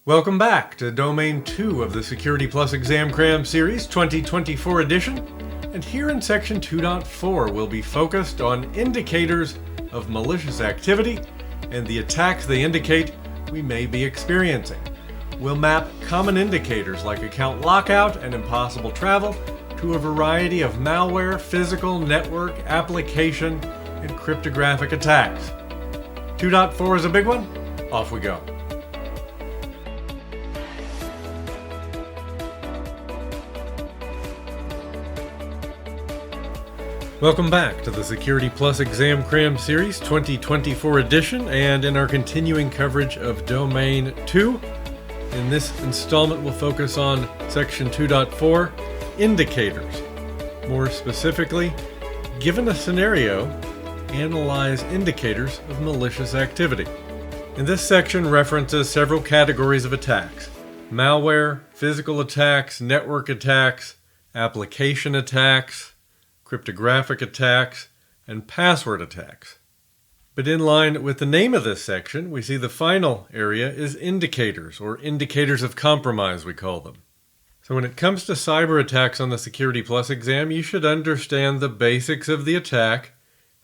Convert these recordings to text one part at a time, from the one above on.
Welcome back to Domain 2 of the Security Plus Exam Cram Series 2024 edition. And here in Section 2.4 we'll be focused on indicators of malicious activity and the attacks they indicate we may be experiencing. We'll map common indicators like account lockout and impossible travel to a variety of malware, physical, network, application, and cryptographic attacks. 2.4 is a big one. Off we go. Welcome back to the Security Plus Exam Cram Series 2024 edition, and in our continuing coverage of Domain 2. In this installment we'll focus on Section 2.4, Indicators. More specifically, given a scenario, analyze indicators of malicious activity. And this section references several categories of attacks: malware, physical attacks, network attacks, application attacks, cryptographic attacks, and password attacks. But in line with the name of this section, we see the final area is indicators, or indicators of compromise, we call them. So when it comes to cyber attacks on the Security Plus exam, you should understand the basics of the attack,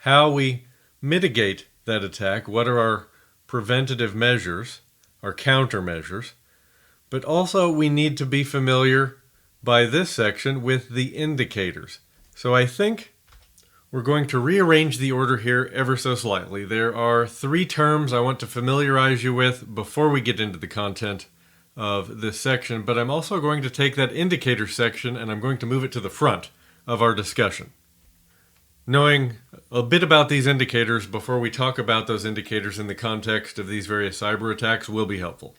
how we mitigate that attack, what are our preventative measures, our countermeasures, but also we need to be familiar by this section with the indicators. So I think we're going to rearrange the order here ever so slightly. There are three terms I want to familiarize you with before we get into the content of this section, but I'm also going to take that indicator section and I'm going to move it to the front of our discussion. Knowing a bit about these indicators before we talk about those indicators in the context of these various cyber attacks will be helpful.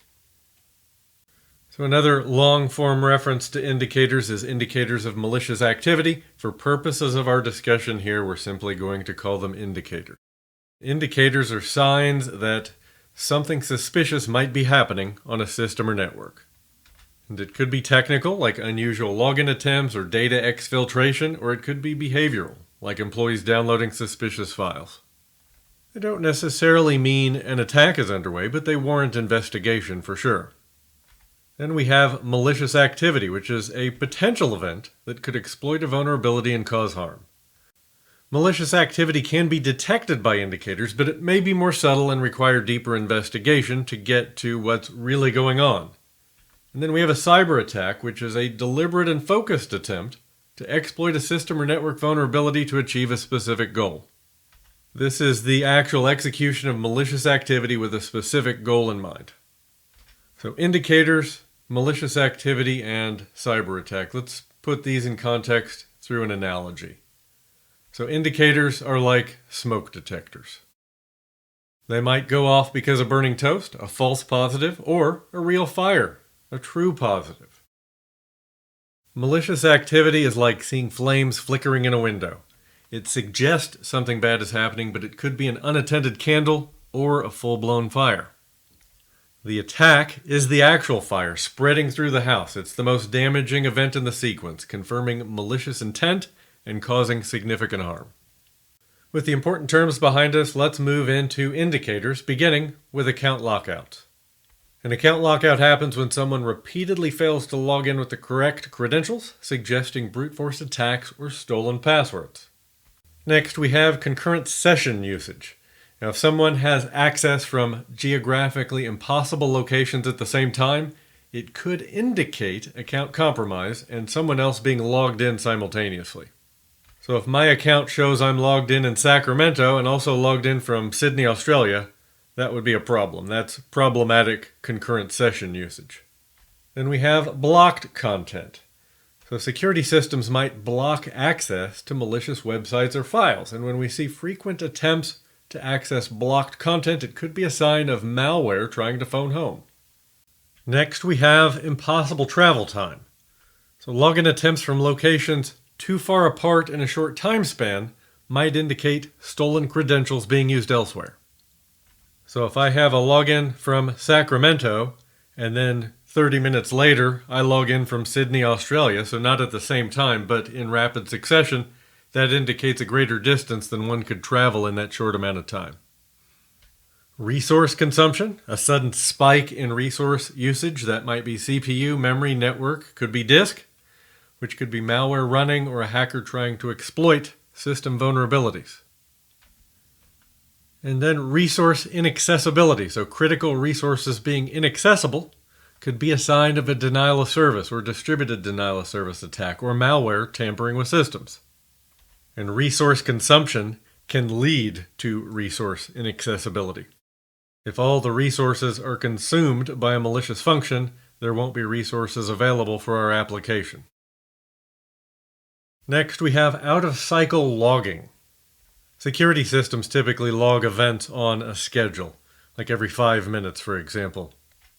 So another long-form reference to indicators is indicators of malicious activity. For purposes of our discussion here, we're simply going to call them indicators. Indicators are signs that something suspicious might be happening on a system or network. And it could be technical, like unusual login attempts or data exfiltration, or it could be behavioral, like employees downloading suspicious files. They don't necessarily mean an attack is underway, but they warrant investigation for sure. Then we have malicious activity, which is a potential event that could exploit a vulnerability and cause harm. Malicious activity can be detected by indicators, but it may be more subtle and require deeper investigation to get to what's really going on. And then we have a cyber attack, which is a deliberate and focused attempt to exploit a system or network vulnerability to achieve a specific goal. This is the actual execution of malicious activity with a specific goal in mind. So indicators, malicious activity, and cyber attack. Let's put these in context through an analogy. So indicators are like smoke detectors. They might go off because of burning toast, a false positive, or a real fire, a true positive. Malicious activity is like seeing flames flickering in a window. It suggests something bad is happening, but it could be an unattended candle or a full-blown fire. The attack is the actual fire spreading through the house. It's the most damaging event in the sequence, confirming malicious intent and causing significant harm. With the important terms behind us, let's move into indicators, beginning with account lockouts. An account lockout happens when someone repeatedly fails to log in with the correct credentials, suggesting brute force attacks or stolen passwords. Next, we have concurrent session usage. Now, if someone has access from geographically impossible locations at the same time, it could indicate account compromise and someone else being logged in simultaneously. So if my account shows I'm logged in Sacramento and also logged in from Sydney, Australia, that would be a problem. That's problematic concurrent session usage. Then we have blocked content. So security systems might block access to malicious websites or files, and when we see frequent attempts to access blocked content, it could be a sign of malware trying to phone home. Next, we have impossible travel time. So login attempts from locations too far apart in a short time span might indicate stolen credentials being used elsewhere. So if I have a login from Sacramento, and then 30 minutes later I log in from Sydney, Australia, so not at the same time, but in rapid succession, that indicates a greater distance than one could travel in that short amount of time. Resource consumption, a sudden spike in resource usage that might be CPU, memory, network, could be disk, which could be malware running or a hacker trying to exploit system vulnerabilities. And then resource inaccessibility, so critical resources being inaccessible could be a sign of a denial of service or distributed denial of service attack or malware tampering with systems. And resource consumption can lead to resource inaccessibility. If all the resources are consumed by a malicious function, there won't be resources available for our application. Next, we have out-of-cycle logging. Security systems typically log events on a schedule, like every 5 minutes, for example.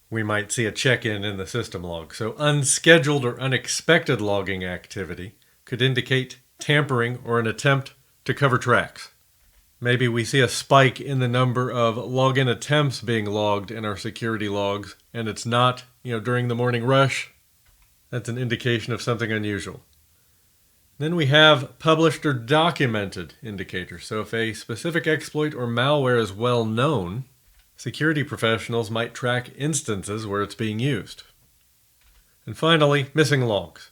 We might see a check-in in the system log. So unscheduled or unexpected logging activity could indicate tampering or an attempt to cover tracks. Maybe we see a spike in the number of login attempts being logged in our security logs, and it's not, during the morning rush. That's an indication of something unusual. Then we have published or documented indicators. So if a specific exploit or malware is well known, security professionals might track instances where it's being used. And finally, missing logs.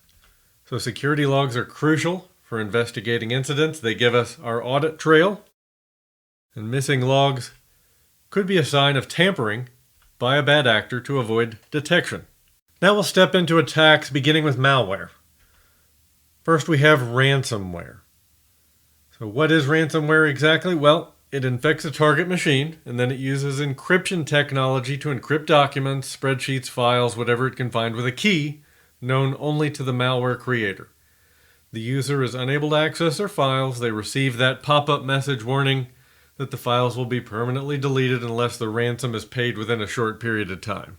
So security logs are crucial for investigating incidents. They give us our audit trail. And missing logs could be a sign of tampering by a bad actor to avoid detection. Now we'll step into attacks beginning with malware. First, we have ransomware. So what is ransomware exactly? Well, it infects a target machine, and then it uses encryption technology to encrypt documents, spreadsheets, files, whatever it can find with a key known only to the malware creator. The user is unable to access their files. They receive that pop-up message warning that the files will be permanently deleted unless the ransom is paid within a short period of time.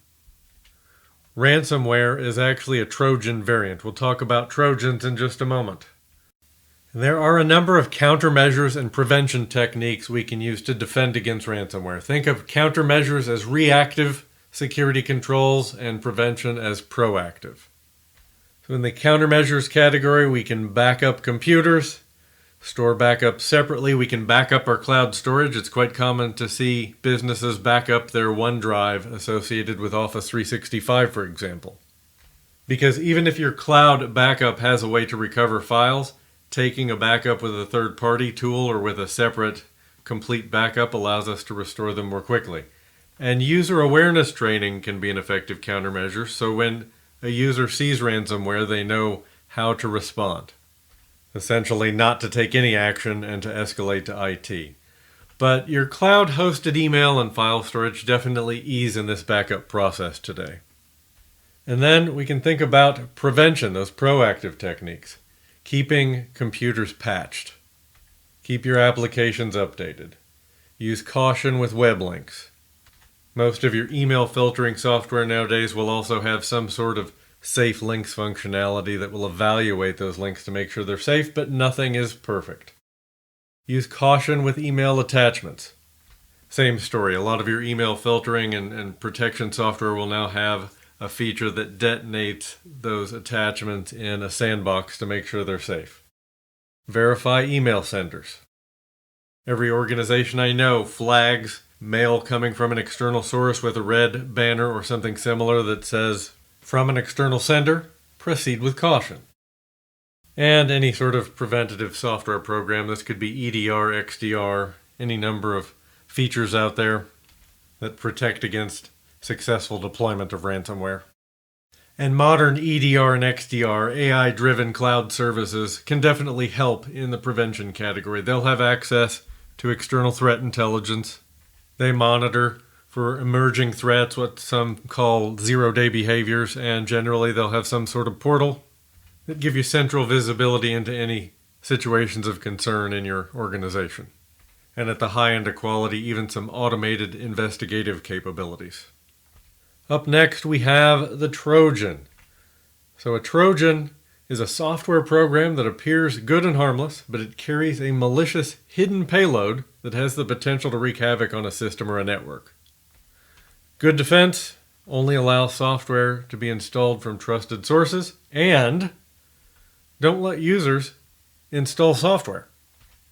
Ransomware is actually a Trojan variant. We'll talk about Trojans in just a moment. There are a number of countermeasures and prevention techniques we can use to defend against ransomware. Think of countermeasures as reactive security controls and prevention as proactive. So in the countermeasures category, we can back up computers, store backups separately. We can back up our cloud storage. It's quite common to see businesses back up their OneDrive associated with Office 365, for example. Because even if your cloud backup has a way to recover files, taking a backup with a third-party tool or with a separate complete backup allows us to restore them more quickly. And user awareness training can be an effective countermeasure, so when a user sees ransomware, they know how to respond. Essentially, not to take any action and to escalate to IT. But your cloud-hosted email and file storage definitely ease in this backup process today. And then we can think about prevention, those proactive techniques. Keeping computers patched. Keep your applications updated. Use caution with web links. Most of your email filtering software nowadays will also have some sort of safe links functionality that will evaluate those links to make sure they're safe, but nothing is perfect. Use caution with email attachments. Same story. A lot of your email filtering and protection software will now have a feature that detonates those attachments in a sandbox to make sure they're safe. Verify email senders. Every organization I know flags mail coming from an external source with a red banner or something similar that says, "From an external sender, proceed with caution." And any sort of preventative software program. This could be EDR, XDR, any number of features out there that protect against successful deployment of ransomware. And modern EDR and XDR, AI-driven cloud services, can definitely help in the prevention category. They'll have access to external threat intelligence. They monitor for emerging threats, what some call zero-day behaviors, and generally they'll have some sort of portal that give you central visibility into any situations of concern in your organization. And at the high end of quality, even some automated investigative capabilities. Up next, we have the Trojan. So a Trojan is a software program that appears good and harmless, but it carries a malicious hidden payload that has the potential to wreak havoc on a system or a network. Good defense: only allow software to be installed from trusted sources, and don't let users install software.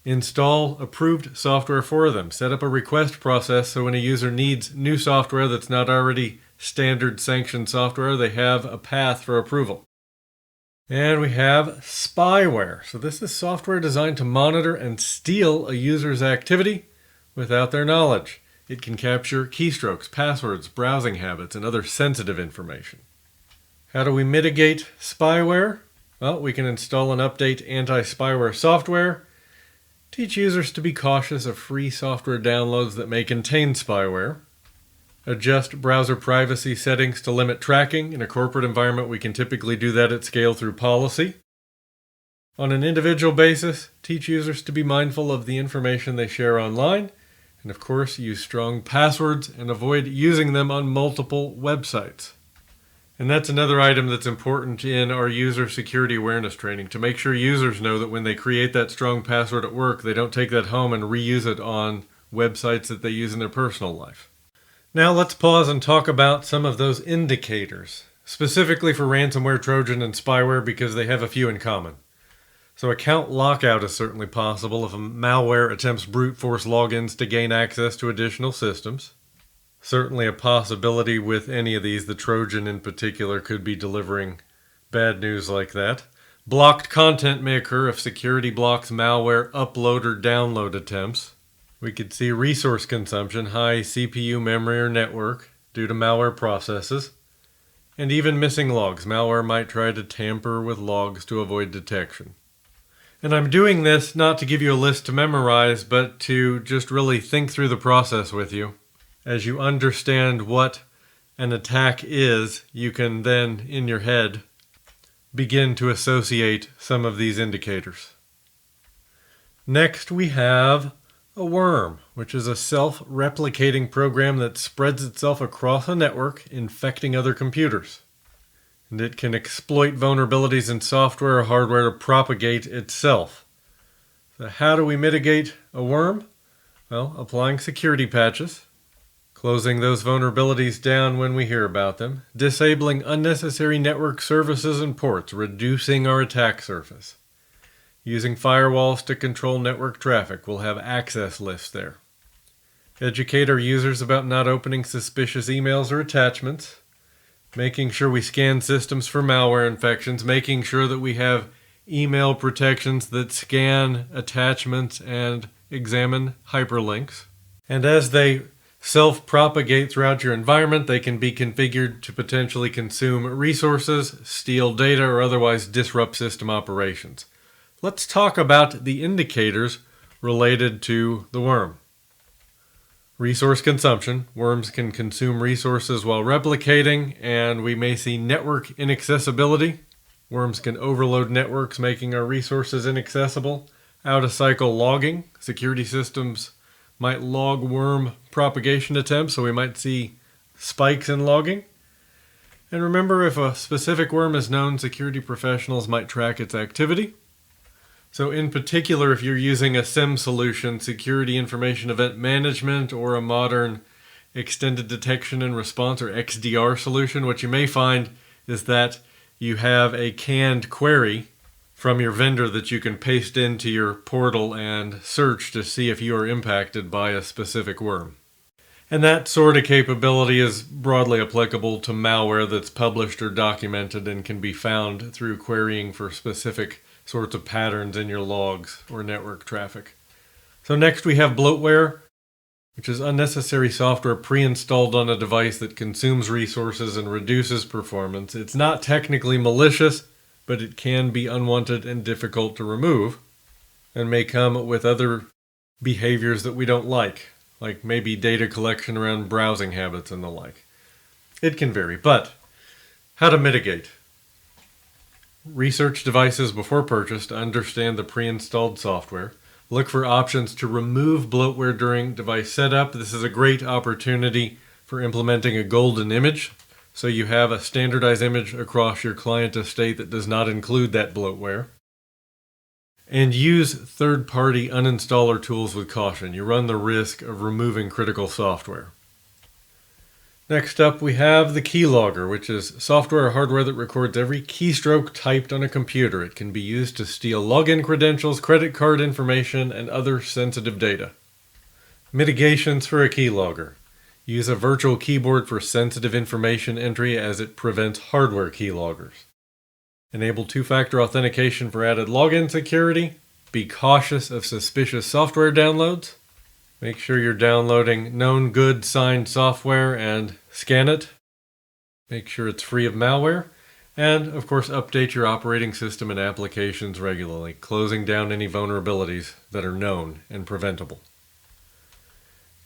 Install approved software for them. Set up a request process so when a user needs new software that's not already standard sanctioned software, they have a path for approval. And we have spyware. So this is software designed to monitor and steal a user's activity without their knowledge. It can capture keystrokes, passwords, browsing habits, and other sensitive information. How do we mitigate spyware? Well, we can install and update anti-spyware software. Teach users to be cautious of free software downloads that may contain spyware. Adjust browser privacy settings to limit tracking. In a corporate environment, we can typically do that at scale through policy. On an individual basis, teach users to be mindful of the information they share online. And of course, use strong passwords and avoid using them on multiple websites. And that's another item that's important in our user security awareness training, to make sure users know that when they create that strong password at work, they don't take that home and reuse it on websites that they use in their personal life. Now let's pause and talk about some of those indicators, specifically for ransomware, Trojan, and spyware, because they have a few in common. So account lockout is certainly possible if a malware attempts brute force logins to gain access to additional systems. Certainly a possibility with any of these. The Trojan in particular could be delivering bad news like that. Blocked content may occur if security blocks malware upload or download attempts. We could see resource consumption, high CPU memory or network due to malware processes. And even missing logs. Malware might try to tamper with logs to avoid detection. And I'm doing this not to give you a list to memorize, but to just really think through the process with you. As you understand what an attack is, you can then, in your head, begin to associate some of these indicators. Next, we have a worm, which is a self-replicating program that spreads itself across a network, infecting other computers. And it can exploit vulnerabilities in software or hardware to propagate itself. So how do we mitigate a worm? Well, applying security patches. Closing those vulnerabilities down when we hear about them, disabling unnecessary network services and ports, reducing our attack surface. Using firewalls to control network traffic, we'll have access lists there. Educate our users about not opening suspicious emails or attachments. Making sure we scan systems for malware infections, making sure that we have email protections that scan attachments and examine hyperlinks. And as they self-propagate throughout your environment, they can be configured to potentially consume resources, steal data, or otherwise disrupt system operations. Let's talk about the indicators related to the worm. Resource consumption. Worms can consume resources while replicating, and we may see network inaccessibility. Worms can overload networks, making our resources inaccessible. Out-of-cycle logging. Security systems might log worm propagation attempts, so we might see spikes in logging. And remember, if a specific worm is known, security professionals might track its activity. So in particular, if you're using a SIEM solution, Security Information Event Management, or a modern Extended Detection and Response, or XDR solution, what you may find is that you have a canned query from your vendor that you can paste into your portal and search to see if you are impacted by a specific worm. And that sort of capability is broadly applicable to malware that's published or documented and can be found through querying for specific sorts of patterns in your logs or network traffic. So next we have bloatware, which is unnecessary software pre-installed on a device that consumes resources and reduces performance. It's not technically malicious, but it can be unwanted and difficult to remove, and may come with other behaviors that we don't like maybe data collection around browsing habits and the like. It can vary, but how to mitigate? Research devices before purchase to understand the pre-installed software. Look for options to remove bloatware during device setup. This is a great opportunity for implementing a golden image, so you have a standardized image across your client estate that does not include that bloatware. And use third-party uninstaller tools with caution. You run the risk of removing critical software. Next up, we have the keylogger, which is software or hardware that records every keystroke typed on a computer. It can be used to steal login credentials, credit card information, and other sensitive data. Mitigations for a keylogger. Use a virtual keyboard for sensitive information entry as it prevents hardware keyloggers. Enable two-factor authentication for added login security. Be cautious of suspicious software downloads. Make sure you're downloading known good signed software and scan it. Make sure it's free of malware. And, of course, update your operating system and applications regularly, closing down any vulnerabilities that are known and preventable.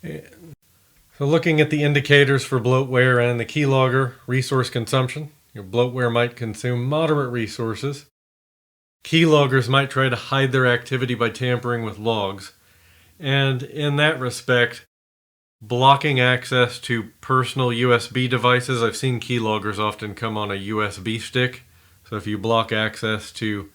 So looking at the indicators for bloatware and the keylogger, resource consumption. Your bloatware might consume moderate resources. Keyloggers might try to hide their activity by tampering with logs. And in that respect, blocking access to personal USB devices. I've seen keyloggers often come on a USB stick. So if you block access to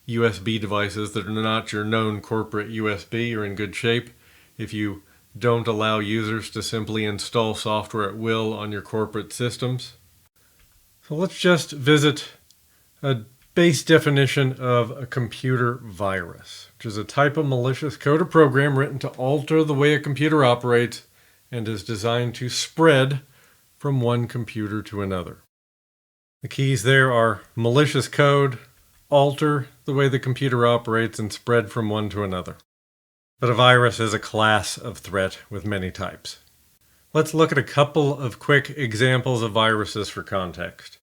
USB devices that are not your known corporate USB, you're in good shape. If you don't allow users to simply install software at will on your corporate systems. So let's just visit a base definition of a computer virus, which is a type of malicious code or program written to alter the way a computer operates and is designed to spread from one computer to another. The keys there are malicious code, alter the way the computer operates, and spread from one to another. But a virus is a class of threat with many types. Let's look at a couple of quick examples of viruses for context.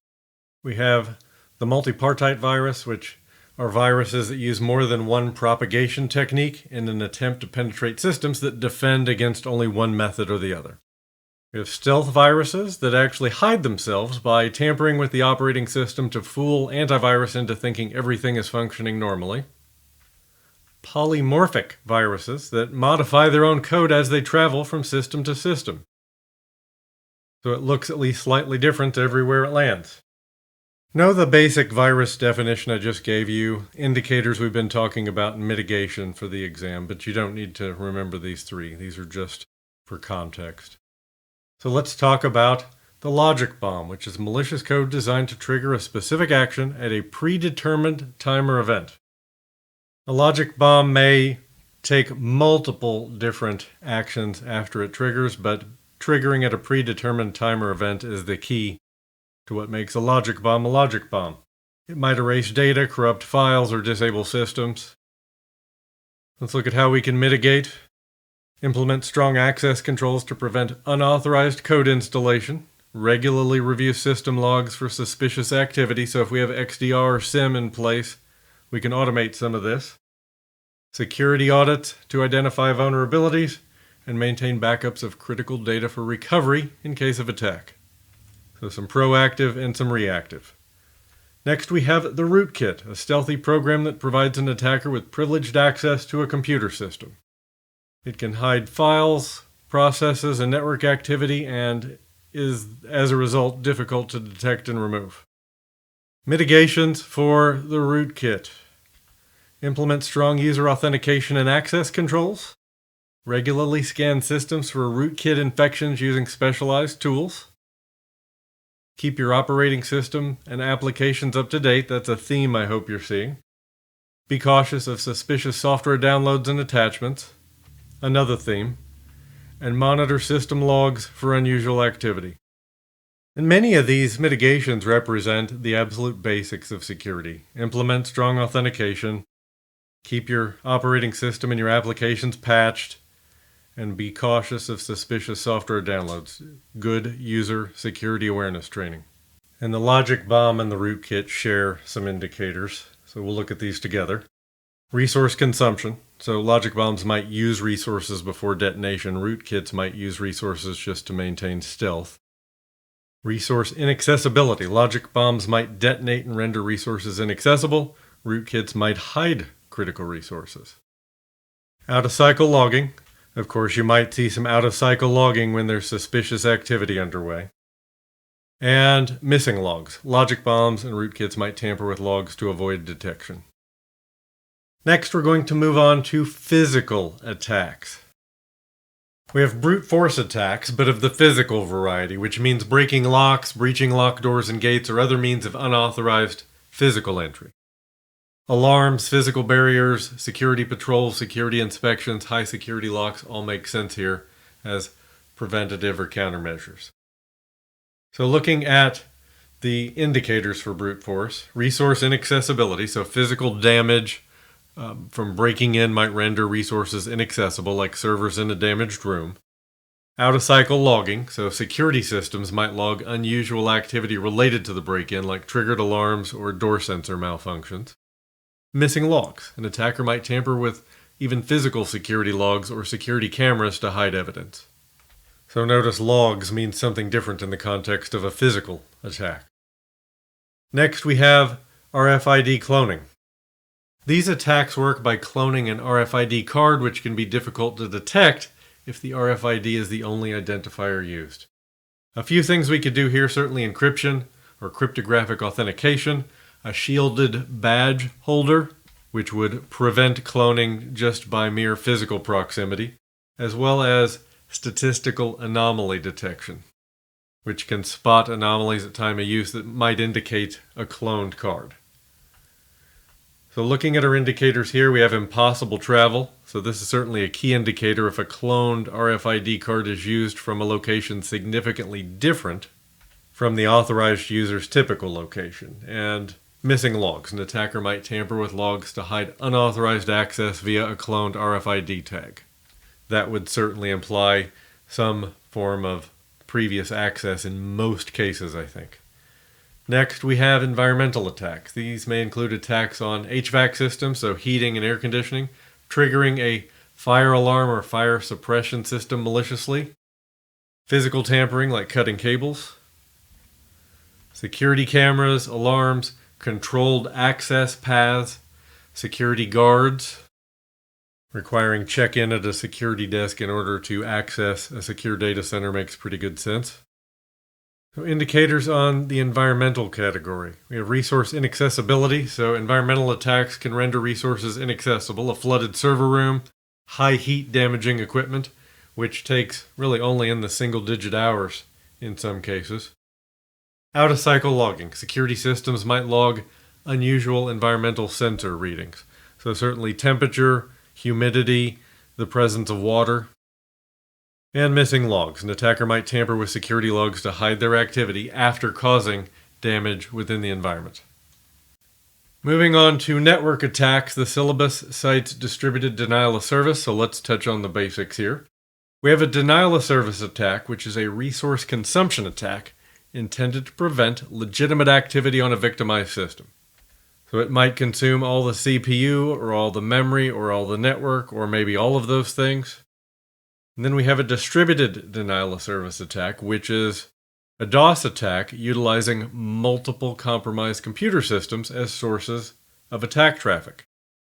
We have the multipartite virus, which are viruses that use more than one propagation technique in an attempt to penetrate systems that defend against only one method or the other. We have stealth viruses that actually hide themselves by tampering with the operating system to fool antivirus into thinking everything is functioning normally. Polymorphic viruses that modify their own code as they travel from system to system. So it looks at least slightly different everywhere it lands. Know the basic virus definition I just gave you, indicators we've been talking about, and mitigation for the exam, but you don't need to remember these three. These are just for context. So let's talk about the logic bomb, which is malicious code designed to trigger a specific action at a predetermined time or event. A logic bomb may take multiple different actions after it triggers, but triggering at a predetermined time or event is the key to what makes a logic bomb a logic bomb. It might erase data, corrupt files, or disable systems. Let's look at how we can mitigate. Implement strong access controls to prevent unauthorized code installation. Regularly review system logs for suspicious activity, so if we have XDR or SIM in place, we can automate some of this. Security audits to identify vulnerabilities and maintain backups of critical data for recovery in case of attack. So some proactive and some reactive. Next we have the rootkit, a stealthy program that provides an attacker with privileged access to a computer system. It can hide files, processes, and network activity and is, as a result, difficult to detect and remove. Mitigations for the rootkit. Implement strong user authentication and access controls. Regularly scan systems for rootkit infections using specialized tools. Keep your operating system and applications up to date. That's a theme I hope you're seeing. Be cautious of suspicious software downloads and attachments. Another theme. And monitor system logs for unusual activity. And many of these mitigations represent the absolute basics of security. Implement strong authentication. Keep your operating system and your applications patched. And be cautious of suspicious software downloads. Good user security awareness training. And the logic bomb and the rootkit share some indicators, so we'll look at these together. Resource consumption. So logic bombs might use resources before detonation. Rootkits might use resources just to maintain stealth. Resource inaccessibility. Logic bombs might detonate and render resources inaccessible. Rootkits might hide critical resources. Out-of-cycle logging. Of course, you might see some out-of-cycle logging when there's suspicious activity underway. And missing logs. Logic bombs and rootkits might tamper with logs to avoid detection. Next, we're going to move on to physical attacks. We have brute force attacks, but of the physical variety, which means breaking locks, breaching locked doors and gates, or other means of unauthorized physical entry. Alarms, physical barriers, security patrols, security inspections, high security locks all make sense here as preventative or countermeasures. So looking at the indicators for brute force, resource inaccessibility, so physical damage from breaking in might render resources inaccessible, like servers in a damaged room. Out-of-cycle logging, so security systems might log unusual activity related to the break-in, like triggered alarms or door sensor malfunctions. Missing logs, an attacker might tamper with even physical security logs or security cameras to hide evidence. So notice logs means something different in the context of a physical attack. Next we have RFID cloning. These attacks work by cloning an RFID card, which can be difficult to detect if the RFID is the only identifier used. A few things we could do here, certainly encryption or cryptographic authentication, a shielded badge holder, which would prevent cloning just by mere physical proximity, as well as statistical anomaly detection, which can spot anomalies at time of use that might indicate a cloned card. So looking at our indicators here, we have impossible travel. So this is certainly a key indicator if a cloned RFID card is used from a location significantly different from the authorized user's typical location. And missing logs. An attacker might tamper with logs to hide unauthorized access via a cloned RFID tag. That would certainly imply some form of previous access in most cases, I think. Next, we have environmental attacks. These may include attacks on HVAC systems, so heating and air conditioning, triggering a fire alarm or fire suppression system maliciously, physical tampering like cutting cables, security cameras, alarms, controlled access paths, security guards, requiring check-in at a security desk in order to access a secure data center makes pretty good sense. So indicators on the environmental category. We have resource inaccessibility, so environmental attacks can render resources inaccessible. A flooded server room, high heat damaging equipment, which takes really only in the single-digit hours in some cases. Out-of-cycle logging. Security systems might log unusual environmental sensor readings. So certainly temperature, humidity, the presence of water. And missing logs. An attacker might tamper with security logs to hide their activity after causing damage within the environment. Moving on to network attacks, the syllabus cites distributed denial of service, so let's touch on the basics here. We have a denial of service attack, which is a resource consumption attack intended to prevent legitimate activity on a victimized system. So it might consume all the CPU or all the memory or all the network or maybe all of those things. And then we have a distributed denial of service attack, which is a DOS attack utilizing multiple compromised computer systems as sources of attack traffic.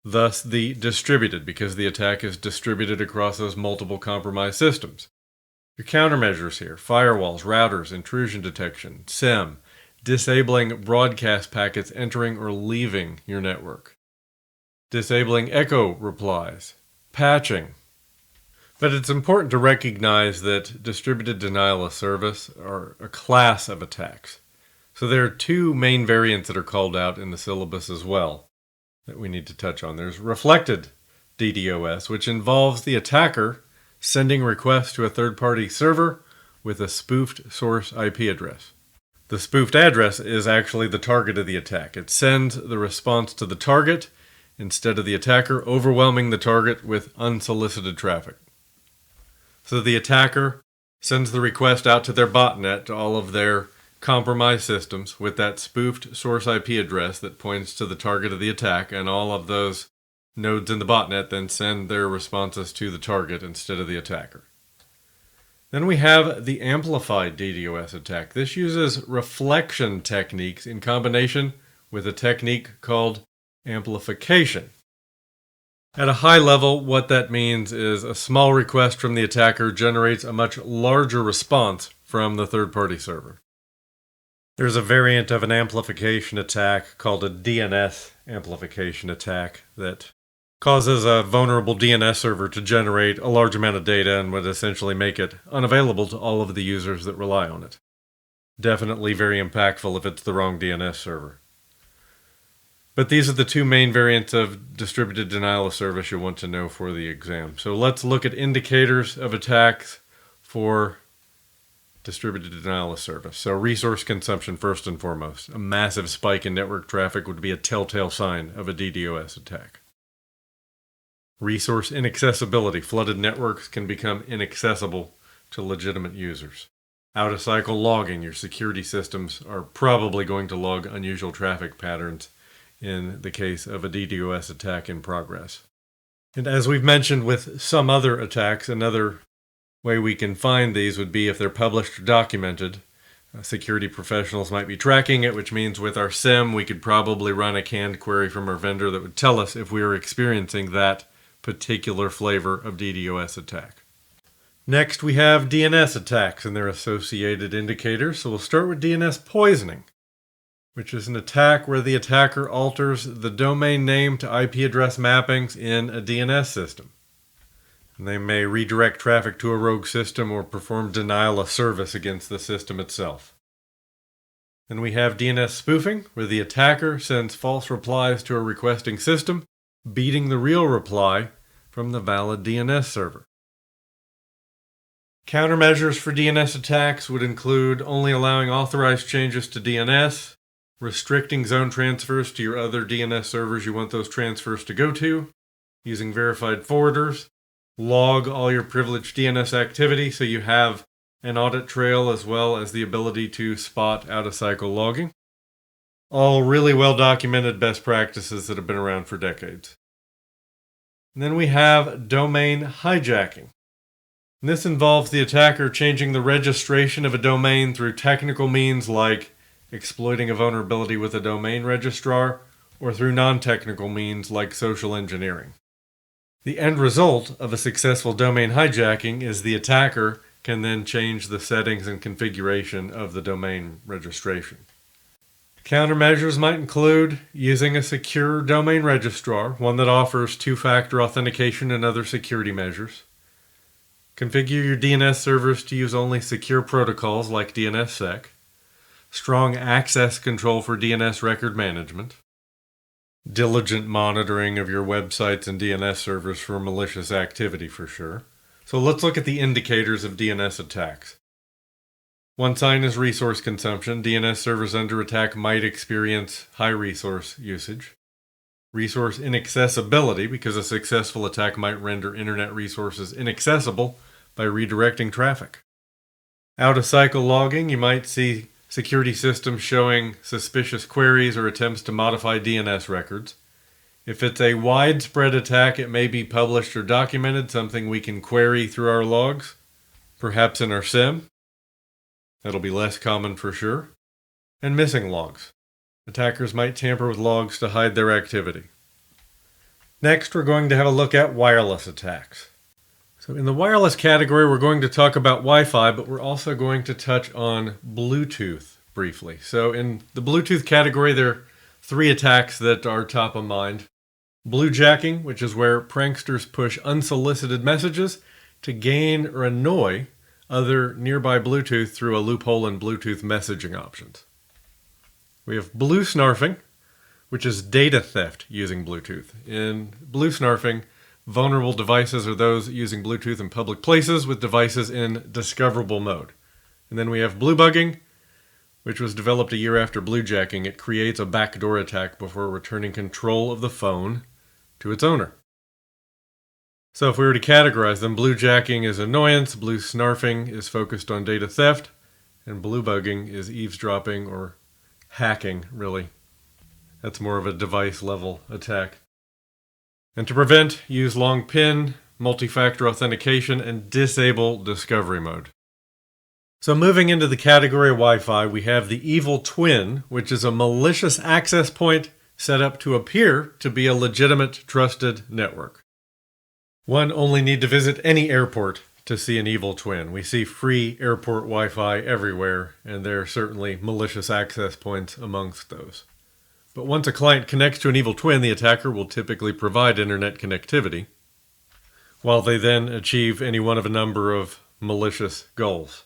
Thus the distributed, because the attack is distributed across those multiple compromised systems. Your countermeasures here: firewalls, routers, intrusion detection, SIM, disabling broadcast packets entering or leaving your network, disabling echo replies, patching. But it's important to recognize that distributed denial of service are a class of attacks. So there are two main variants that are called out in the syllabus as well that we need to touch on. There's reflected DDoS, which involves the attacker sending requests to a third-party server with a spoofed source IP address. The spoofed address is actually the target of the attack. It sends the response to the target instead of the attacker, overwhelming the target with unsolicited traffic. So the attacker sends the request out to their botnet, to all of their compromised systems, with that spoofed source IP address that points to the target of the attack, and all of those nodes in the botnet then send their responses to the target instead of the attacker. Then we have the amplified DDoS attack. This uses reflection techniques in combination with a technique called amplification. At a high level, what that means is a small request from the attacker generates a much larger response from the third-party server. There's a variant of an amplification attack called a DNS amplification attack that causes a vulnerable DNS server to generate a large amount of data and would essentially make it unavailable to all of the users that rely on it. Definitely very impactful if it's the wrong DNS server. But these are the two main variants of distributed denial of service you'll want to know for the exam. So let's look at indicators of attacks for distributed denial of service. So resource consumption first and foremost. A massive spike in network traffic would be a telltale sign of a DDoS attack. Resource inaccessibility. Flooded networks can become inaccessible to legitimate users. Out-of-cycle logging. Your security systems are probably going to log unusual traffic patterns in the case of a DDoS attack in progress. And as we've mentioned with some other attacks, another way we can find these would be if they're published or documented. Security professionals might be tracking it, which means with our SIM we could probably run a canned query from our vendor that would tell us if we were experiencing that particular flavor of DDoS attack. Next we have DNS attacks and their associated indicators. So we'll start with DNS poisoning, which is an attack where the attacker alters the domain name to IP address mappings in a DNS system. And they may redirect traffic to a rogue system or perform denial of service against the system itself. Then we have DNS spoofing, where the attacker sends false replies to a requesting system, beating the real reply from the valid DNS server. Countermeasures for DNS attacks would include only allowing authorized changes to DNS, restricting zone transfers to your other DNS servers you want those transfers to go to, using verified forwarders, log all your privileged DNS activity so you have an audit trail as well as the ability to spot out-of-cycle logging. All really well-documented best practices that have been around for decades. And then we have domain hijacking. And this involves the attacker changing the registration of a domain through technical means like exploiting a vulnerability with a domain registrar or through non-technical means like social engineering. The end result of a successful domain hijacking is the attacker can then change the settings and configuration of the domain registration. Countermeasures might include using a secure domain registrar, one that offers two-factor authentication and other security measures. Configure your DNS servers to use only secure protocols like DNSSEC. Strong access control for DNS record management. Diligent monitoring of your websites and DNS servers for malicious activity for sure. So let's look at the indicators of DNS attacks. One sign is resource consumption. DNS servers under attack might experience high resource usage. Resource inaccessibility, because a successful attack might render internet resources inaccessible by redirecting traffic. Out-of-cycle logging, you might see security systems showing suspicious queries or attempts to modify DNS records. If it's a widespread attack, it may be published or documented, something we can query through our logs, perhaps in our SIM. That'll be less common for sure. And missing logs. Attackers might tamper with logs to hide their activity. Next, we're going to have a look at wireless attacks. So in the wireless category, we're going to talk about Wi-Fi, but we're also going to touch on Bluetooth briefly. So in the Bluetooth category, there are three attacks that are top of mind. Bluejacking, which is where pranksters push unsolicited messages to gain or annoy other nearby Bluetooth through a loophole in Bluetooth messaging options. We have bluesnarfing, which is data theft using Bluetooth. In bluesnarfing, vulnerable devices are those using Bluetooth in public places with devices in discoverable mode. And then we have bluebugging, which was developed a year after bluejacking. It creates a backdoor attack before returning control of the phone to its owner. So if we were to categorize them, bluejacking is annoyance, bluesnarfing is focused on data theft, and bluebugging is eavesdropping or hacking, really. That's more of a device level attack. And to prevent, use long PIN, multi-factor authentication, and disable discovery mode. So moving into the category of Wi-Fi, we have the evil twin, which is a malicious access point set up to appear to be a legitimate, trusted network. One only need to visit any airport to see an evil twin. We see free airport Wi-Fi everywhere, and there are certainly malicious access points amongst those. But once a client connects to an evil twin, the attacker will typically provide internet connectivity, while they then achieve any one of a number of malicious goals.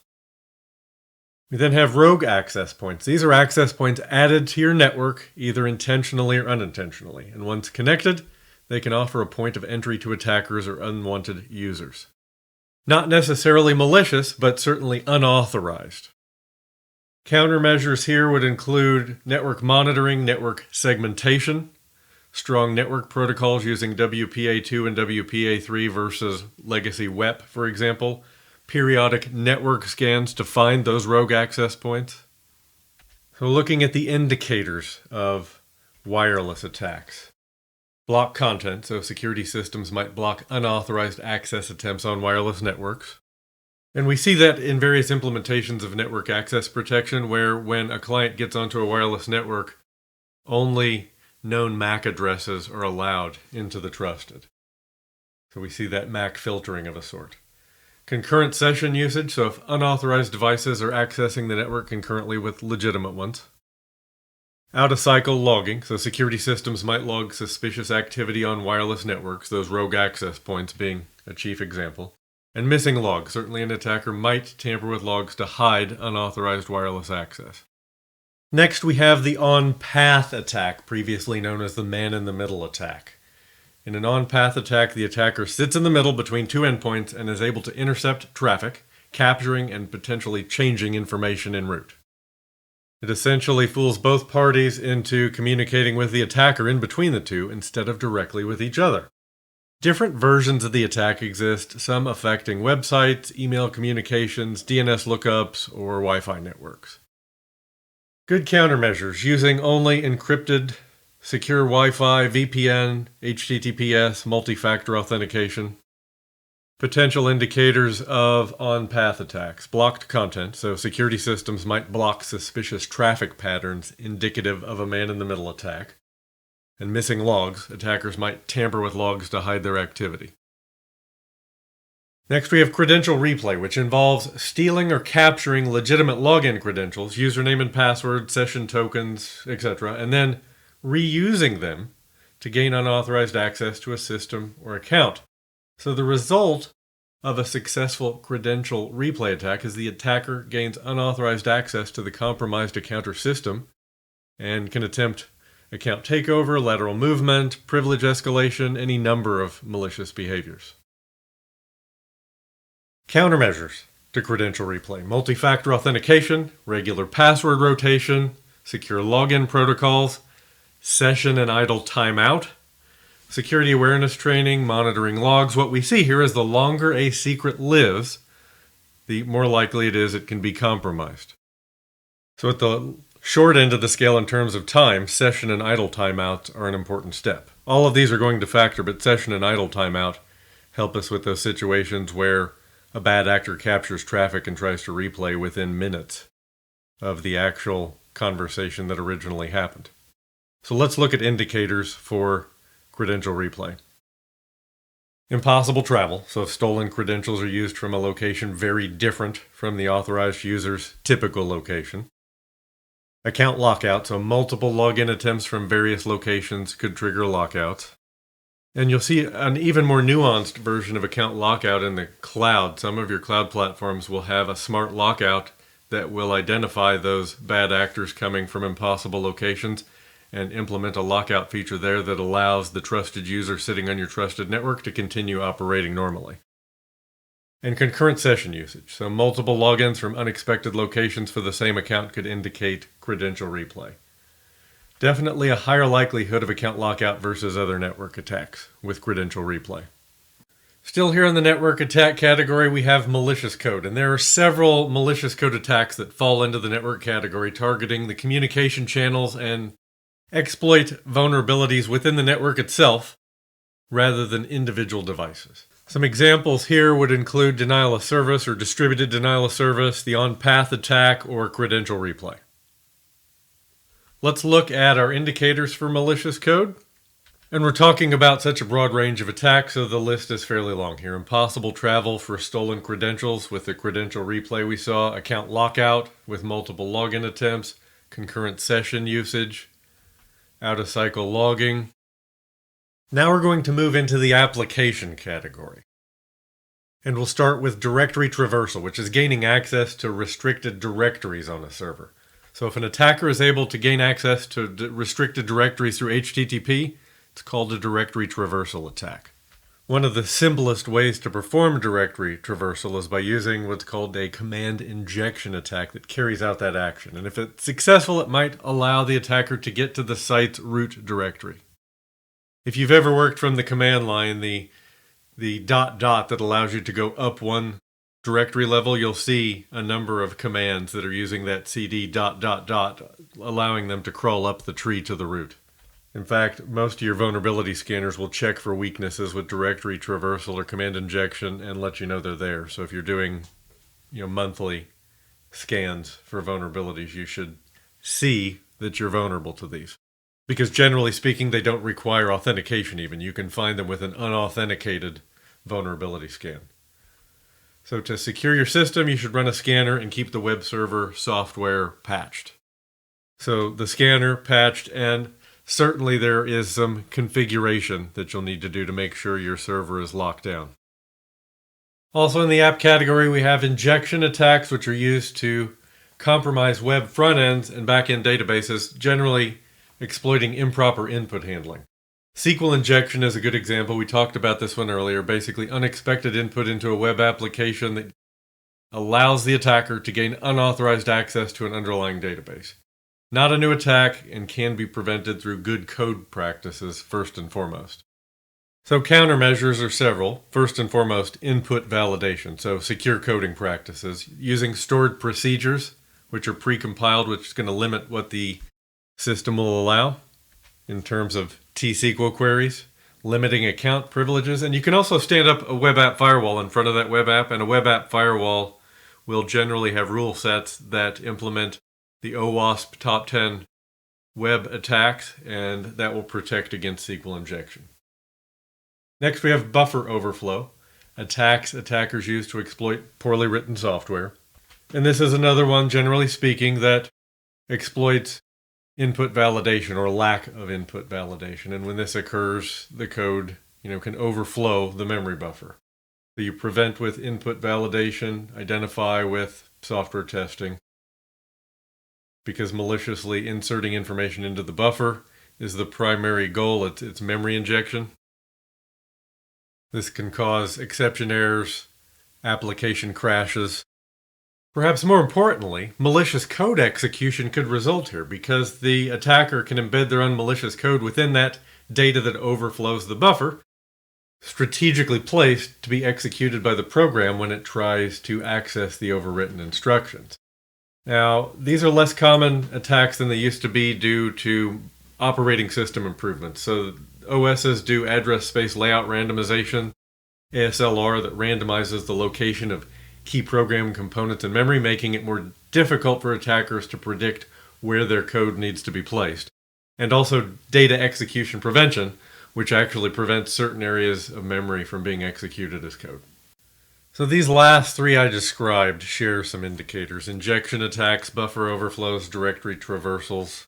We then have rogue access points. These are access points added to your network, either intentionally or unintentionally. And once connected, they can offer a point of entry to attackers or unwanted users. Not necessarily malicious, but certainly unauthorized. Countermeasures here would include network monitoring, network segmentation, strong network protocols using WPA2 and WPA3 versus legacy WEP, for example, periodic network scans to find those rogue access points. So looking at the indicators of wireless attacks. Block content, so security systems might block unauthorized access attempts on wireless networks. And we see that in various implementations of network access protection, where when a client gets onto a wireless network, only known MAC addresses are allowed into the trusted. So we see that MAC filtering of a sort. Concurrent session usage, so if unauthorized devices are accessing the network concurrently with legitimate ones. Out-of-cycle logging, so security systems might log suspicious activity on wireless networks, those rogue access points being a chief example. And missing logs, certainly an attacker might tamper with logs to hide unauthorized wireless access. Next we have the on-path attack, previously known as the man-in-the-middle attack. In an on-path attack, the attacker sits in the middle between two endpoints and is able to intercept traffic, capturing and potentially changing information en route. It essentially fools both parties into communicating with the attacker in between the two instead of directly with each other. Different versions of the attack exist, some affecting websites, email communications, DNS lookups, or Wi-Fi networks. Good countermeasures using only encrypted secure Wi-Fi, VPN, HTTPS, multi-factor authentication. Potential indicators of on-path attacks. Blocked content, so security systems might block suspicious traffic patterns indicative of a man-in-the-middle attack. And missing logs, attackers might tamper with logs to hide their activity. Next we have credential replay, which involves stealing or capturing legitimate login credentials, username and password, session tokens, etc., and then reusing them to gain unauthorized access to a system or account. So the result of a successful credential replay attack is the attacker gains unauthorized access to the compromised account or system and can attempt account takeover, lateral movement, privilege escalation, any number of malicious behaviors. Countermeasures to credential replay. Multi-factor authentication, regular password rotation, secure login protocols, session and idle timeout, security awareness training, monitoring logs. What we see here is the longer a secret lives, the more likely it is it can be compromised. So at the short end of the scale in terms of time, session and idle timeouts are an important step. All of these are going to factor, but session and idle timeout help us with those situations where a bad actor captures traffic and tries to replay within minutes of the actual conversation that originally happened. So let's look at indicators for credential replay. Impossible travel, so if stolen credentials are used from a location very different from the authorized user's typical location. Account lockout, so multiple login attempts from various locations could trigger lockouts. And you'll see an even more nuanced version of account lockout in the cloud. Some of your cloud platforms will have a smart lockout that will identify those bad actors coming from impossible locations and implement a lockout feature there that allows the trusted user sitting on your trusted network to continue operating normally. And concurrent session usage, so multiple logins from unexpected locations for the same account could indicate credential replay. Definitely a higher likelihood of account lockout versus other network attacks with credential replay. Still here in the network attack category, we have malicious code, and there are several malicious code attacks that fall into the network category, targeting the communication channels and exploit vulnerabilities within the network itself rather than individual devices. Some examples here would include denial of service or distributed denial of service, the on-path attack, or credential replay. Let's look at our indicators for malicious code. And we're talking about such a broad range of attacks, so the list is fairly long here. Impossible travel for stolen credentials with the credential replay we saw, account lockout with multiple login attempts, concurrent session usage, out-of-cycle logging. Now we're going to move into the application category. And we'll start with directory traversal, which is gaining access to restricted directories on a server. So if an attacker is able to gain access to restricted directories through HTTP, it's called a directory traversal attack. One of the simplest ways to perform directory traversal is by using what's called a command injection attack that carries out that action. And if it's successful, it might allow the attacker to get to the site's root directory. If you've ever worked from the command line, the dot that allows you to go up one directory level, you'll see a number of commands that are using that cd ... allowing them to crawl up the tree to the root. In fact, most of your vulnerability scanners will check for weaknesses with directory traversal or command injection and let you know they're there. So if you're doing, monthly scans for vulnerabilities, you should see that you're vulnerable to these. Because generally speaking, they don't require authentication even. You can find them with an unauthenticated vulnerability scan. So to secure your system, you should run a scanner and keep the web server software patched. So the scanner patched, and certainly there is some configuration that you'll need to do to make sure your server is locked down. Also in the app category, we have injection attacks, which are used to compromise web front ends and back-end databases, generally exploiting improper input handling. SQL injection is a good example. We talked about this one earlier. Basically, unexpected input into a web application that allows the attacker to gain unauthorized access to an underlying database. Not a new attack and can be prevented through good code practices first and foremost. So countermeasures are several. First and foremost, input validation. So secure coding practices. Using stored procedures, which are pre-compiled, which is going to limit what the system will allow in terms of T-SQL queries, limiting account privileges, and you can also stand up a web app firewall in front of that web app, and a web app firewall will generally have rule sets that implement the OWASP top 10 web attacks, and that will protect against SQL injection. Next, we have buffer overflow, attacks attackers use to exploit poorly written software. And this is another one, generally speaking, that exploits input validation or lack of input validation. And when this occurs, the code, can overflow the memory buffer. So you prevent with input validation, identify with software testing, because maliciously inserting information into the buffer is the primary goal. It's memory injection. This can cause exception errors, application crashes. Perhaps more importantly, malicious code execution could result here because the attacker can embed their own malicious code within that data that overflows the buffer, strategically placed to be executed by the program when it tries to access the overwritten instructions. Now, these are less common attacks than they used to be due to operating system improvements. So OSs do address space layout randomization, ASLR that randomizes the location of key program components in memory, making it more difficult for attackers to predict where their code needs to be placed. And also data execution prevention, which actually prevents certain areas of memory from being executed as code. So these last three I described share some indicators: injection attacks, buffer overflows, directory traversals.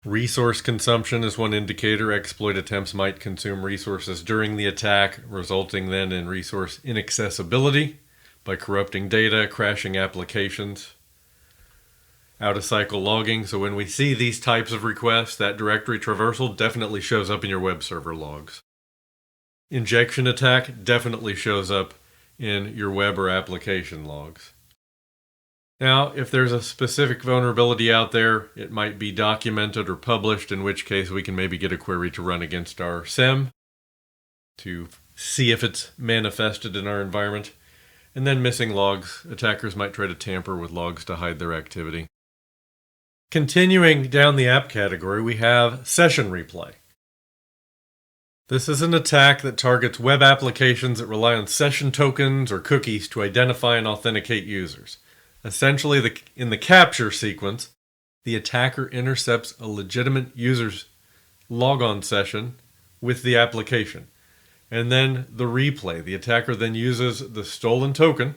Resource consumption is one indicator. Exploit attempts might consume resources during the attack, resulting then in resource inaccessibility by corrupting data, crashing applications. Out-of-cycle logging. So when we see these types of requests, that directory traversal definitely shows up in your web server logs. Injection attack definitely shows up in your web or application logs. Now, if there's a specific vulnerability out there, it might be documented or published, in which case we can maybe get a query to run against our SIEM to see if it's manifested in our environment. And then missing logs. Attackers might try to tamper with logs to hide their activity. Continuing down the app category, we have session replay. This is an attack that targets web applications that rely on session tokens or cookies to identify and authenticate users. Essentially, in the capture sequence, the attacker intercepts a legitimate user's logon session with the application. And then the replay. The attacker then uses the stolen token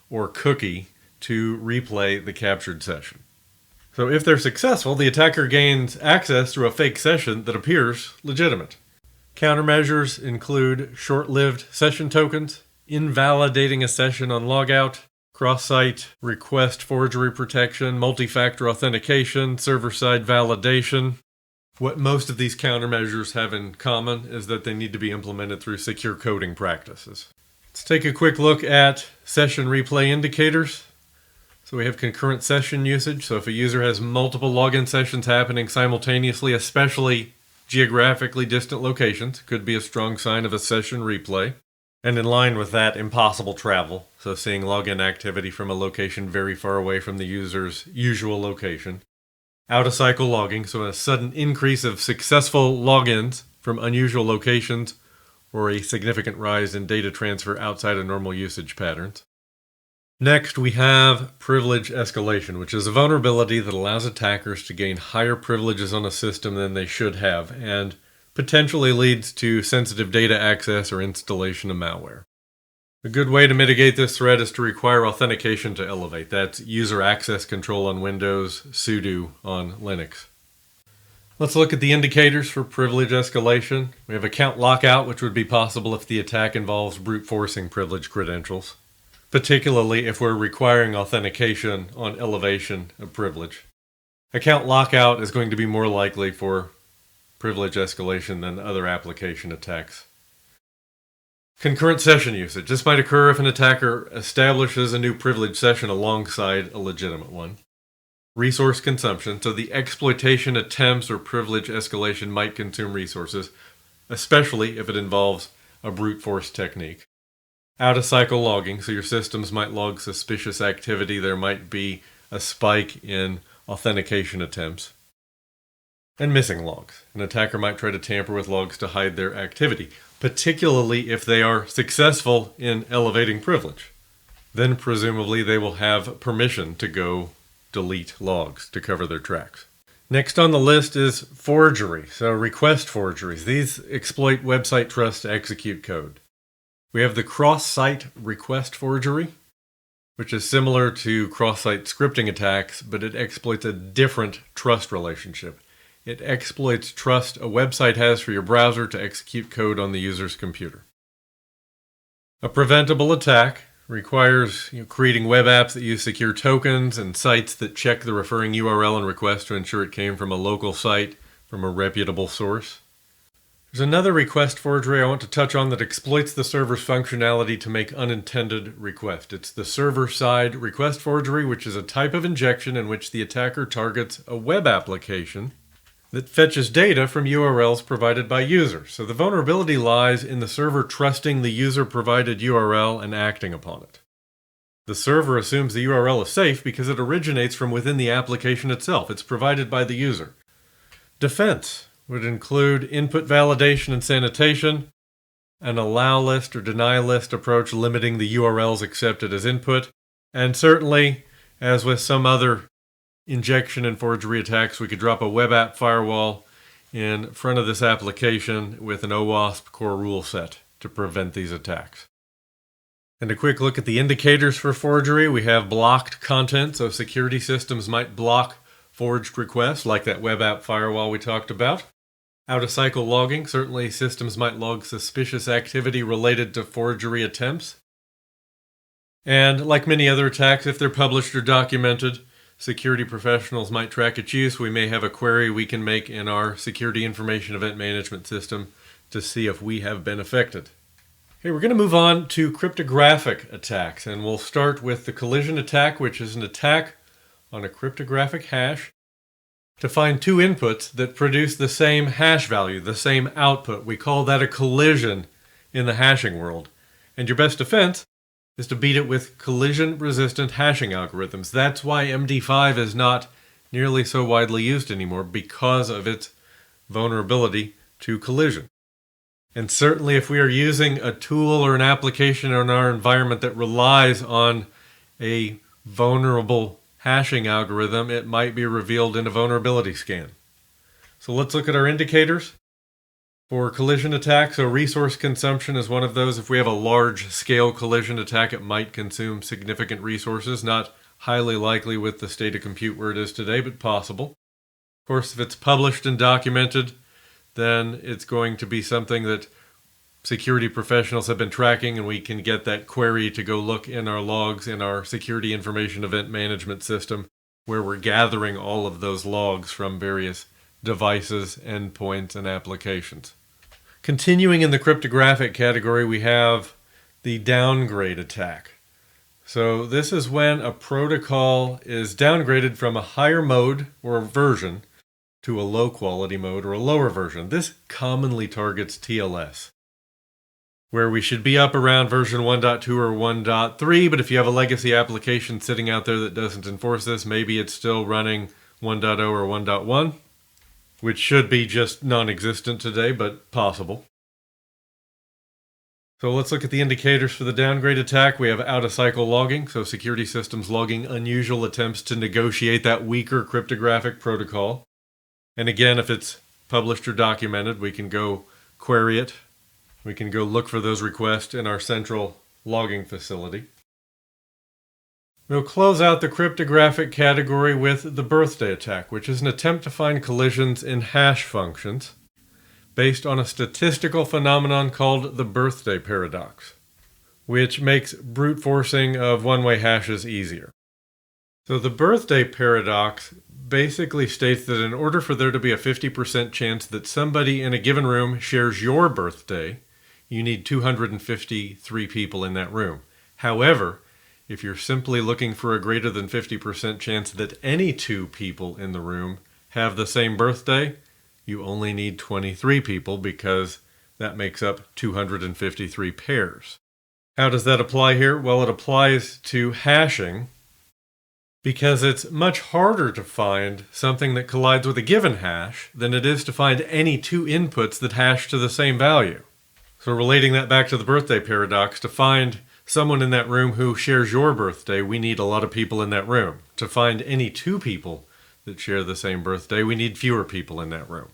or cookie to replay the captured session. So if they're successful, the attacker gains access through a fake session that appears legitimate. Countermeasures include short-lived session tokens, invalidating a session on logout, cross-site request forgery protection, multi-factor authentication, server-side validation. What most of these countermeasures have in common is that they need to be implemented through secure coding practices. Let's take a quick look at session replay indicators. So we have concurrent session usage. So if a user has multiple login sessions happening simultaneously, especially geographically distant locations, could be a strong sign of a session replay. And in line with that, impossible travel. So seeing login activity from a location very far away from the user's usual location. Out-of-cycle logging, so a sudden increase of successful logins from unusual locations or a significant rise in data transfer outside of normal usage patterns. Next, we have privilege escalation, which is a vulnerability that allows attackers to gain higher privileges on a system than they should have, and potentially leads to sensitive data access or installation of malware. A good way to mitigate this threat is to require authentication to elevate. That's user access control on Windows, sudo on Linux. Let's look at the indicators for privilege escalation. We have account lockout, which would be possible if the attack involves brute forcing privilege credentials, particularly if we're requiring authentication on elevation of privilege. Account lockout is going to be more likely for privilege escalation than other application attacks. Concurrent session usage. This might occur if an attacker establishes a new privileged session alongside a legitimate one. Resource consumption. So the exploitation attempts or privilege escalation might consume resources, especially if it involves a brute force technique. Out-of-cycle logging. So your systems might log suspicious activity. There might be a spike in authentication attempts. And missing logs. An attacker might try to tamper with logs to hide their activity, particularly if they are successful in elevating privilege. Then presumably they will have permission to go delete logs to cover their tracks. Next on the list is forgery, so request forgeries. These exploit website trust to execute code. We have the cross-site request forgery, which is similar to cross-site scripting attacks, but it exploits a different trust relationship. It exploits trust a website has for your browser to execute code on the user's computer. A preventable attack requires creating web apps that use secure tokens and sites that check the referring URL and request to ensure it came from a local site from a reputable source. There's another request forgery I want to touch on that exploits the server's functionality to make unintended requests. It's the server-side request forgery, which is a type of injection in which the attacker targets a web application that fetches data from URLs provided by users. So the vulnerability lies in the server trusting the user-provided URL and acting upon it. The server assumes the URL is safe because it originates from within the application itself. It's provided by the user. Defense would include input validation and sanitation, an allow list or deny list approach limiting the URLs accepted as input, and certainly, as with some other injection and forgery attacks, we could drop a web app firewall in front of this application with an OWASP core rule set to prevent these attacks. And a quick look at the indicators for forgery. We have blocked content, so security systems might block forged requests, like that web app firewall we talked about. Out-of-cycle logging, certainly systems might log suspicious activity related to forgery attempts. And like many other attacks, if they're published or documented, security professionals might track its use. We may have a query we can make in our security information event management system to see if we have been affected. Okay, we're going to move on to cryptographic attacks, and we'll start with the collision attack, which is an attack on a cryptographic hash to find two inputs that produce the same hash value, the same output. We call that a collision in the hashing world. And your best defense is to beat it with collision-resistant hashing algorithms. That's why MD5 is not nearly so widely used anymore, because of its vulnerability to collision. And certainly if we are using a tool or an application in our environment that relies on a vulnerable hashing algorithm, it might be revealed in a vulnerability scan. So let's look at our indicators for collision attacks. So resource consumption is one of those. If we have a large-scale collision attack, it might consume significant resources, not highly likely with the state of compute where it is today, but possible. Of course, if it's published and documented, then it's going to be something that security professionals have been tracking, and we can get that query to go look in our logs in our Security Information Event Management System, where we're gathering all of those logs from various devices, endpoints, and applications. Continuing in the cryptographic category, we have the downgrade attack. So this is when a protocol is downgraded from a higher mode or version to a low quality mode or a lower version. This commonly targets TLS, where we should be up around version 1.2 or 1.3, but if you have a legacy application sitting out there that doesn't enforce this, maybe it's still running 1.0 or 1.1, which should be just non-existent today, but possible. So let's look at the indicators for the downgrade attack. We have out-of-cycle logging, so security systems logging unusual attempts to negotiate that weaker cryptographic protocol. And again, if it's published or documented, we can go query it. We can go look for those requests in our central logging facility. We'll close out the cryptographic category with the birthday attack, which is an attempt to find collisions in hash functions based on a statistical phenomenon called the birthday paradox, which makes brute forcing of one-way hashes easier. So the birthday paradox basically states that in order for there to be a 50% chance that somebody in a given room shares your birthday, you need 253 people in that room. However, if you're simply looking for a greater than 50% chance that any two people in the room have the same birthday, you only need 23 people because that makes up 253 pairs. How does that apply here? Well, it applies to hashing because it's much harder to find something that collides with a given hash than it is to find any two inputs that hash to the same value. So relating that back to the birthday paradox, to find someone in that room who shares your birthday, we need a lot of people in that room. To find any two people that share the same birthday, we need fewer people in that room.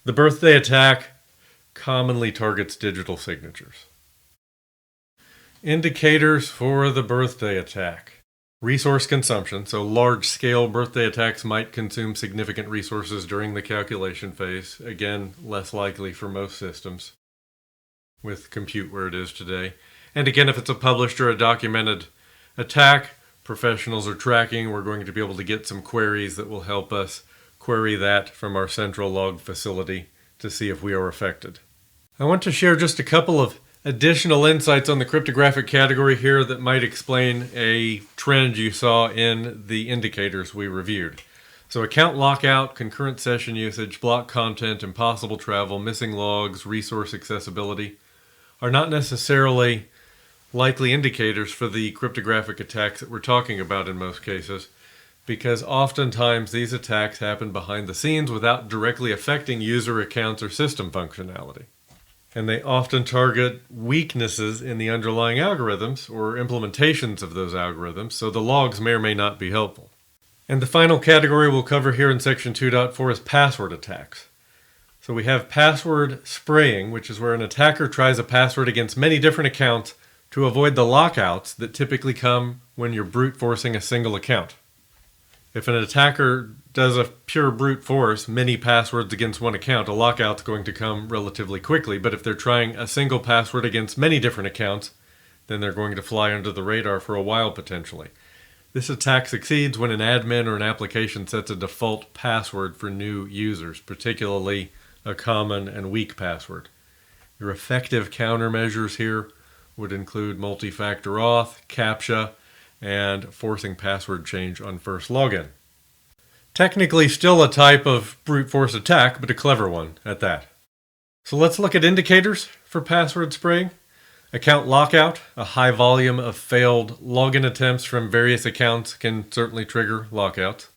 The birthday attack commonly targets digital signatures. Indicators for the birthday attack. Resource consumption, so large-scale birthday attacks might consume significant resources during the calculation phase. Again, less likely for most systems with compute where it is today. And again, if it's a published or a documented attack, professionals are tracking. We're going to be able to get some queries that will help us query that from our central log facility to see if we are affected. I want to share just a couple of additional insights on the cryptographic category here that might explain a trend you saw in the indicators we reviewed. So account lockout, concurrent session usage, block content, impossible travel, missing logs, resource accessibility are not necessarily likely indicators for the cryptographic attacks that we're talking about in most cases, because oftentimes these attacks happen behind the scenes without directly affecting user accounts or system functionality. And they often target weaknesses in the underlying algorithms or implementations of those algorithms, so the logs may or may not be helpful. And the final category we'll cover here in section 2.4 is password attacks. So we have password spraying, which is where an attacker tries a password against many different accounts to avoid the lockouts that typically come when you're brute forcing a single account. If an attacker does a pure brute force, many passwords against one account, a lockout's going to come relatively quickly. But if they're trying a single password against many different accounts, then they're going to fly under the radar for a while potentially. This attack succeeds when an admin or an application sets a default password for new users, particularly a common and weak password. Your effective countermeasures here would include multi-factor auth, CAPTCHA, and forcing password change on first login. Technically still a type of brute force attack, but a clever one at that. So let's look at indicators for password spraying. Account lockout, a high volume of failed login attempts from various accounts can certainly trigger lockouts.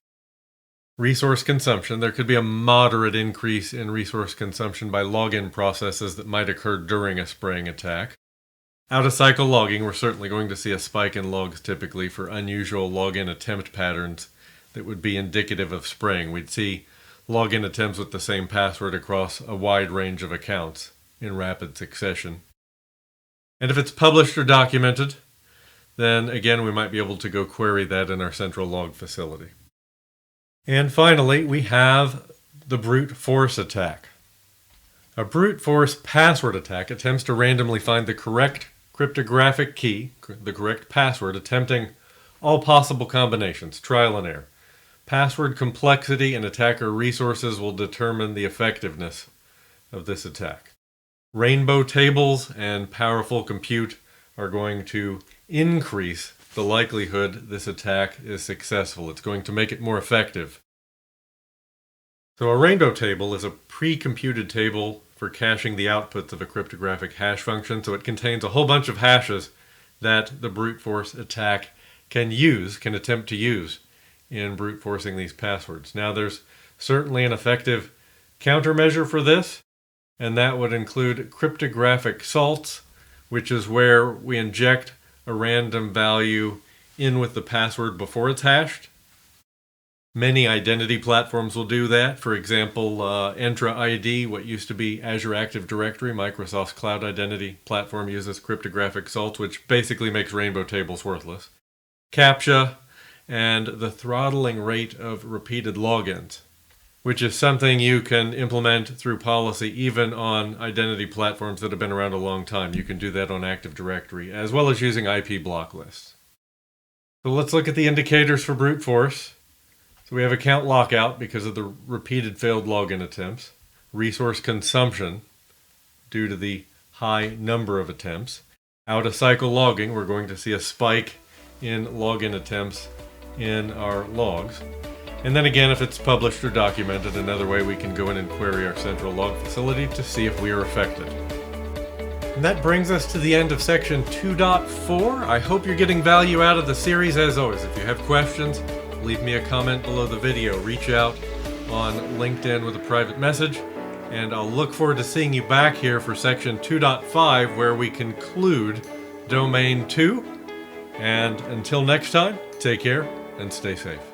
Resource consumption, there could be a moderate increase in resource consumption by login processes that might occur during a spraying attack. Out-of-cycle logging, we're certainly going to see a spike in logs typically for unusual login attempt patterns that would be indicative of spraying. We'd see login attempts with the same password across a wide range of accounts in rapid succession. And if it's published or documented, then again we might be able to go query that in our central log facility. And finally, we have the brute force attack. A brute force password attack attempts to randomly find the correct cryptographic key, the correct password, attempting all possible combinations, trial and error. Password complexity and attacker resources will determine the effectiveness of this attack. Rainbow tables and powerful compute are going to increase the likelihood this attack is successful. It's going to make it more effective. So a rainbow table is a pre-computed table for caching the outputs of a cryptographic hash function, so it contains a whole bunch of hashes that the brute force attack can attempt to use in brute forcing these passwords. Now there's certainly an effective countermeasure for this, and that would include cryptographic salts, which is where we inject a random value in with the password before it's hashed. Many identity platforms will do that. For example, Entra ID, what used to be Azure Active Directory, Microsoft's cloud identity platform, uses cryptographic salts, which basically makes rainbow tables worthless. CAPTCHA, and the throttling rate of repeated logins, which is something you can implement through policy even on identity platforms that have been around a long time. You can do that on Active Directory, as well as using IP block lists. So let's look at the indicators for brute force. So we have account lockout because of the repeated failed login attempts, resource consumption due to the high number of attempts. Out-of-cycle logging, we're going to see a spike in login attempts in our logs. And then again, if it's published or documented, another way we can go in and query our central log facility to see if we are affected. And that brings us to the end of section 2.4. I hope you're getting value out of the series. As always, if you have questions, leave me a comment below the video. Reach out on LinkedIn with a private message, and I'll look forward to seeing you back here for section 2.5, where we conclude domain 2. And until next time, take care and stay safe.